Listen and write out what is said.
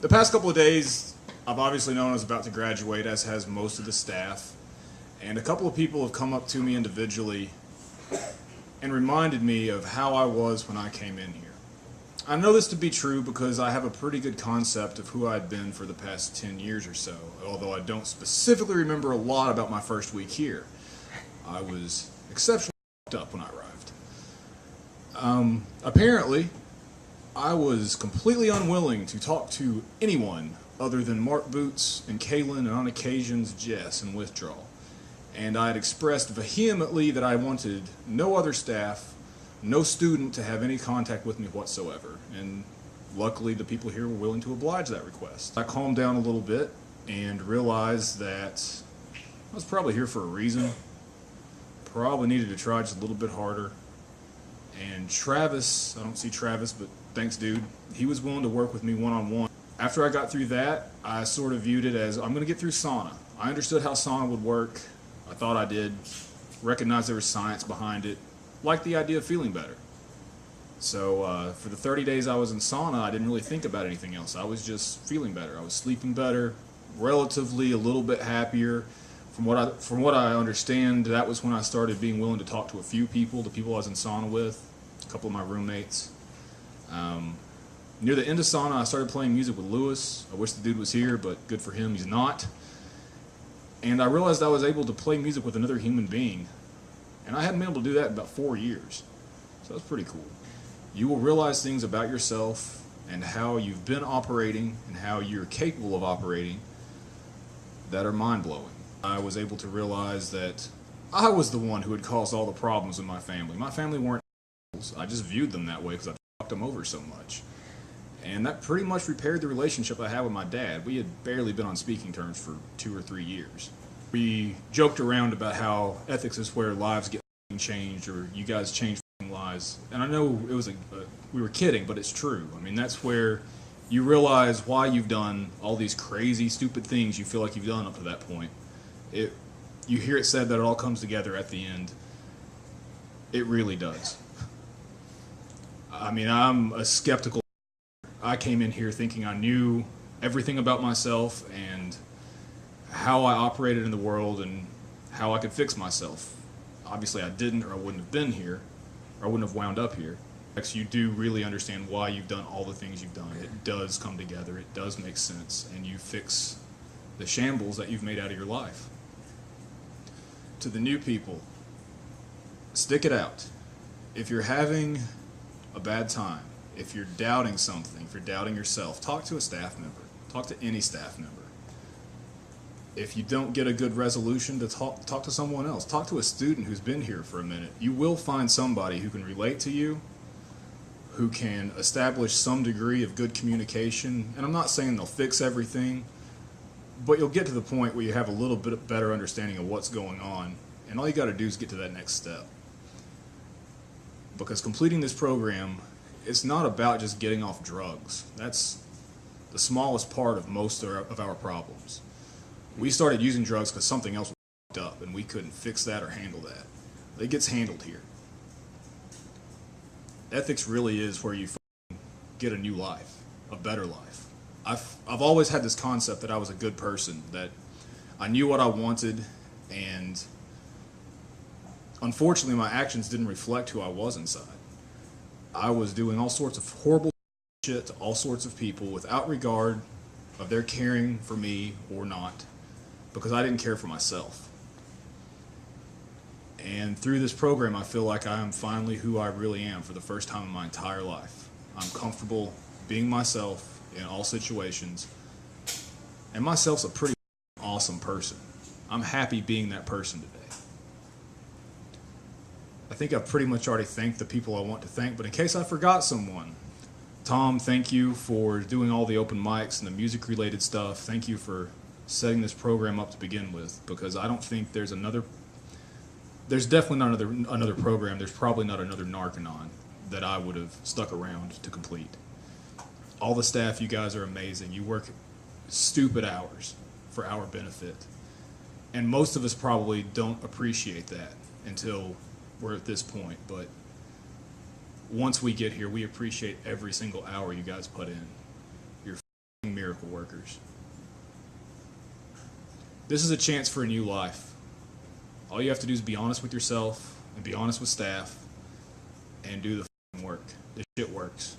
The past couple of days, I've obviously known I was about to graduate, as has most of the staff. And a couple of people have come up to me individually and reminded me of how I was when I came in here. I know this to be true because I have a pretty good concept of who I'd been for the past 10 years or so, although I don't specifically remember a lot about my first week here. I was exceptionally up when I arrived. Apparently, I was completely unwilling to talk to anyone other than Mark Boots and Kaylin, and on occasions Jess in withdrawal. And I had expressed vehemently that I wanted no other staff, no student to have any contact with me whatsoever. And luckily the people here were willing to oblige that request. I calmed down a little bit and realized that I was probably here for a reason. Probably needed to try just a little bit harder. And Travis, I don't see Travis, but thanks dude, he was willing to work with me one-on-one. After I got through that, I sort of viewed it as, I'm going to get through sauna. I understood how sauna would work. I thought I did. Recognized there was science behind it. Liked the idea of feeling better. So for the 30 days I was in sauna, I didn't really think about anything else. I was just feeling better. I was sleeping better, relatively a little bit happier. From what I understand, that was when I started being willing to talk to a few people, the people I was in sauna with, a couple of my roommates. Near the end of sauna, I started playing music with Lewis. I wish the dude was here, but good for him, he's not. And I realized I was able to play music with another human being. And I hadn't been able to do that in about 4 years. So that's pretty cool. You will realize things about yourself and how you've been operating and how you're capable of operating that are mind-blowing. I was able to realize that I was the one who had caused all the problems in my family. My family weren't assholes. I just viewed them that way because I fucked them over so much. And that pretty much repaired the relationship I had with my dad. We had barely been on speaking terms for 2 or 3 years. We joked around about how ethics is where lives get changed, or you guys change lives. And I know it was we were kidding, but it's true. I mean, that's where you realize why you've done all these crazy, stupid things you feel like you've done up to that point. You hear it said that it all comes together at the end. It really does. I mean, I'm a skeptical. I came in here thinking I knew everything about myself and how I operated in the world and how I could fix myself. Obviously I didn't, or I wouldn't have been here, or I wouldn't have wound up here. You do really understand why you've done all the things you've done. It does come together, it does make sense, and you fix the shambles that you've made out of your life. To the new people, stick it out. If you're having a bad time, if you're doubting something, if you're doubting yourself, talk to a staff member. Talk to any staff member. If you don't get a good resolution, to talk to someone else. Talk to a student who's been here for a minute. You will find somebody who can relate to you, who can establish some degree of good communication. And I'm not saying they'll fix everything, but you'll get to the point where you have a little bit better understanding of what's going on. And all you got to do is get to that next step. Because completing this program, it's not about just getting off drugs. That's the smallest part of most of our problems. We started using drugs because something else was fucked up and we couldn't fix that or handle that. It gets handled here. Ethics really is where you get a new life, a better life. I've always had this concept that I was a good person, that I knew what I wanted, and unfortunately my actions didn't reflect who I was inside. I was doing all sorts of horrible shit to all sorts of people without regard of their caring for me or not, because I didn't care for myself. And through this program, I feel like I am finally who I really am for the first time in my entire life. I'm comfortable being myself in all situations, and myself's a pretty awesome person. I'm happy being that person today. I think I've pretty much already thanked the people I want to thank, but in case I forgot someone, Tom, thank you for doing all the open mics and the music-related stuff. Thank you for setting this program up to begin with, because I don't think there's definitely not another program, there's probably not another Narconon that I would have stuck around to complete. All the staff, you guys are amazing. You work stupid hours for our benefit. And most of us probably don't appreciate that until we're at this point, but once we get here, we appreciate every single hour you guys put in. You're f***ing miracle workers. This is a chance for a new life. All you have to do is be honest with yourself and be honest with staff and do the f***ing work. This shit works.